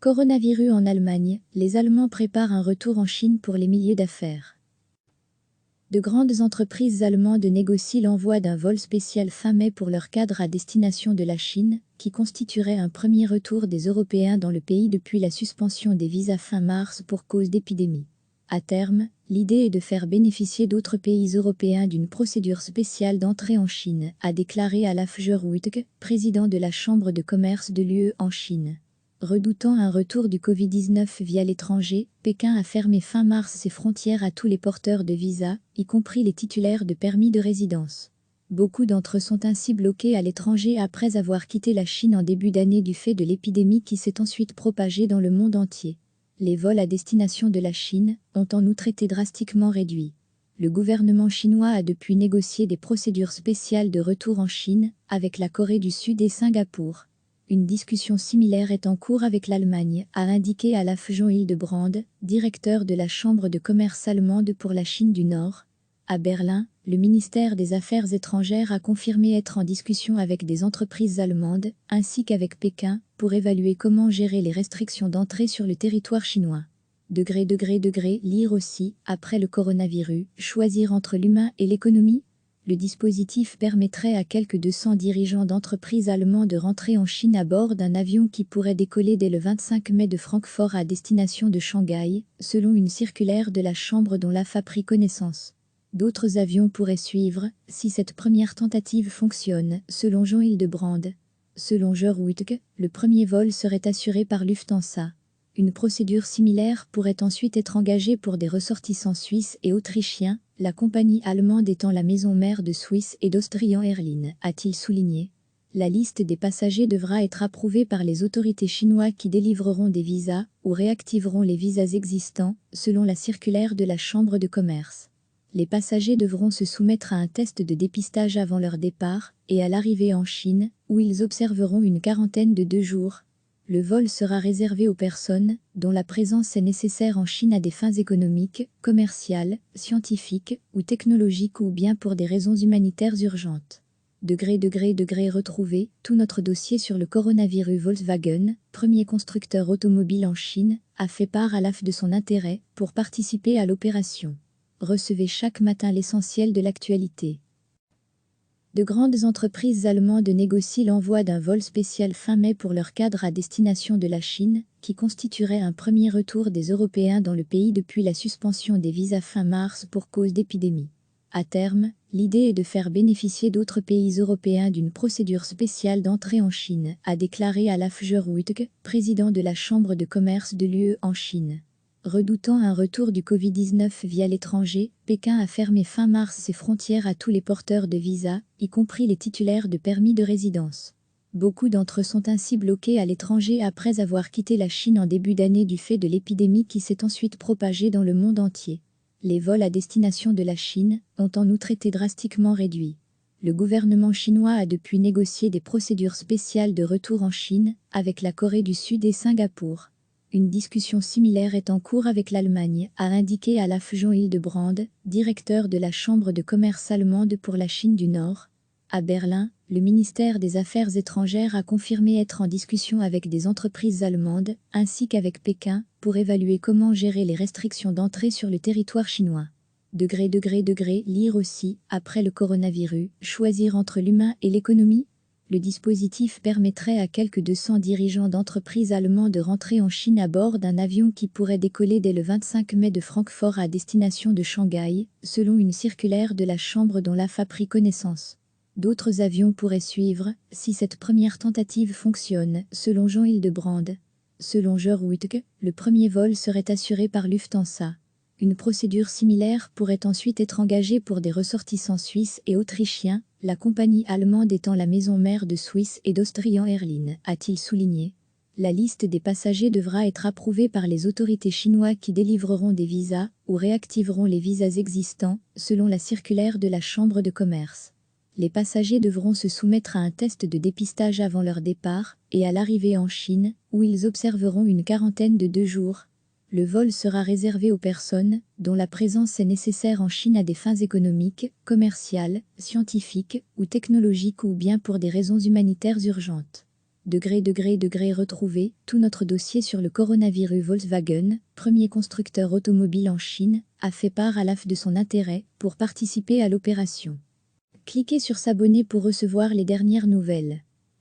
Coronavirus en Allemagne, les Allemands préparent un retour en Chine pour les milliers d'affaires. De grandes entreprises allemandes négocient l'envoi d'un vol spécial fin mai pour leurs cadres à destination de la Chine, qui constituerait un premier retour des Européens dans le pays depuis la suspension des visas fin mars pour cause d'épidémie. À terme, l'idée est de faire bénéficier d'autres pays européens d'une procédure spéciale d'entrée en Chine, a déclaré Olaf Scholz, président de la Chambre de commerce de l'UE en Chine. Redoutant un retour du Covid-19 via l'étranger, Pékin a fermé fin mars ses frontières à tous les porteurs de visas, y compris les titulaires de permis de résidence. Beaucoup d'entre eux sont ainsi bloqués à l'étranger après avoir quitté la Chine en début d'année du fait de l'épidémie qui s'est ensuite propagée dans le monde entier. Les vols à destination de la Chine ont en outre été drastiquement réduits. Le gouvernement chinois a depuis négocié des procédures spéciales de retour en Chine avec la Corée du Sud et Singapour. Une discussion similaire est en cours avec l'Allemagne, a indiqué Olaf Scholz, directeur de la Chambre de commerce allemande pour la Chine du Nord. À Berlin, le ministère des Affaires étrangères a confirmé être en discussion avec des entreprises allemandes, ainsi qu'avec Pékin, pour évaluer comment gérer les restrictions d'entrée sur le territoire chinois. Lire aussi, après le coronavirus, choisir entre l'humain et l'économie. Le dispositif permettrait à quelques 200 dirigeants d'entreprises allemands de rentrer en Chine à bord d'un avion qui pourrait décoller dès le 25 mai de Francfort à destination de Shanghai, selon une circulaire de la Chambre dont l'AF a pris connaissance. D'autres avions pourraient suivre, si cette première tentative fonctionne, selon Jean Hildebrand. Selon Scholz, le premier vol serait assuré par Lufthansa. Une procédure similaire pourrait ensuite être engagée pour des ressortissants suisses et autrichiens, la compagnie allemande étant la maison mère de Swiss et d'Austrian Airlines, a-t-il souligné. La liste des passagers devra être approuvée par les autorités chinoises qui délivreront des visas ou réactiveront les visas existants, selon la circulaire de la Chambre de commerce. Les passagers devront se soumettre à un test de dépistage avant leur départ et à l'arrivée en Chine, où ils observeront une quarantaine de 2 jours. Le vol sera réservé aux personnes dont la présence est nécessaire en Chine à des fins économiques, commerciales, scientifiques ou technologiques ou bien pour des raisons humanitaires urgentes. Retrouver tout notre dossier sur le coronavirus. Volkswagen, premier constructeur automobile en Chine, a fait part à l'AF de son intérêt pour participer à l'opération. Recevez chaque matin l'essentiel de l'actualité. De grandes entreprises allemandes négocient l'envoi d'un vol spécial fin mai pour leurs cadres à destination de la Chine, qui constituerait un premier retour des Européens dans le pays depuis la suspension des visas fin mars pour cause d'épidémie. À terme, l'idée est de faire bénéficier d'autres pays européens d'une procédure spéciale d'entrée en Chine, a déclaré Olaf Scholz, président de la Chambre de commerce de l'UE en Chine. Redoutant un retour du Covid-19 via l'étranger, Pékin a fermé fin mars ses frontières à tous les porteurs de visas, y compris les titulaires de permis de résidence. Beaucoup d'entre eux sont ainsi bloqués à l'étranger après avoir quitté la Chine en début d'année du fait de l'épidémie qui s'est ensuite propagée dans le monde entier. Les vols à destination de la Chine ont en outre été drastiquement réduits. Le gouvernement chinois a depuis négocié des procédures spéciales de retour en Chine avec la Corée du Sud et Singapour. Une discussion similaire est en cours avec l'Allemagne, a indiqué Olaf Scholz, directeur de la Chambre de commerce allemande pour la Chine du Nord. À Berlin, le ministère des Affaires étrangères a confirmé être en discussion avec des entreprises allemandes, ainsi qu'avec Pékin, pour évaluer comment gérer les restrictions d'entrée sur le territoire chinois. Lire aussi, après le coronavirus, choisir entre l'humain et l'économie. Le dispositif permettrait à quelques 200 dirigeants d'entreprises allemands de rentrer en Chine à bord d'un avion qui pourrait décoller dès le 25 mai de Francfort à destination de Shanghai, selon une circulaire de la Chambre dont l'AF a pris connaissance. D'autres avions pourraient suivre, si cette première tentative fonctionne, selon Jean Hildebrand. Selon Scholz, le premier vol serait assuré par Lufthansa. Une procédure similaire pourrait ensuite être engagée pour des ressortissants suisses et autrichiens, la compagnie allemande étant la maison mère de Swiss et d'Austrian Airlines, a-t-il souligné. La liste des passagers devra être approuvée par les autorités chinoises qui délivreront des visas ou réactiveront les visas existants, selon la circulaire de la Chambre de commerce. Les passagers devront se soumettre à un test de dépistage avant leur départ et à l'arrivée en Chine, où ils observeront une quarantaine de 2 jours. Le vol sera réservé aux personnes dont la présence est nécessaire en Chine à des fins économiques, commerciales, scientifiques ou technologiques ou bien pour des raisons humanitaires urgentes. Retrouvez tout notre dossier sur le coronavirus. Volkswagen, premier constructeur automobile en Chine, a fait part à l'AF de son intérêt pour participer à l'opération. Cliquez sur s'abonner pour recevoir les dernières nouvelles.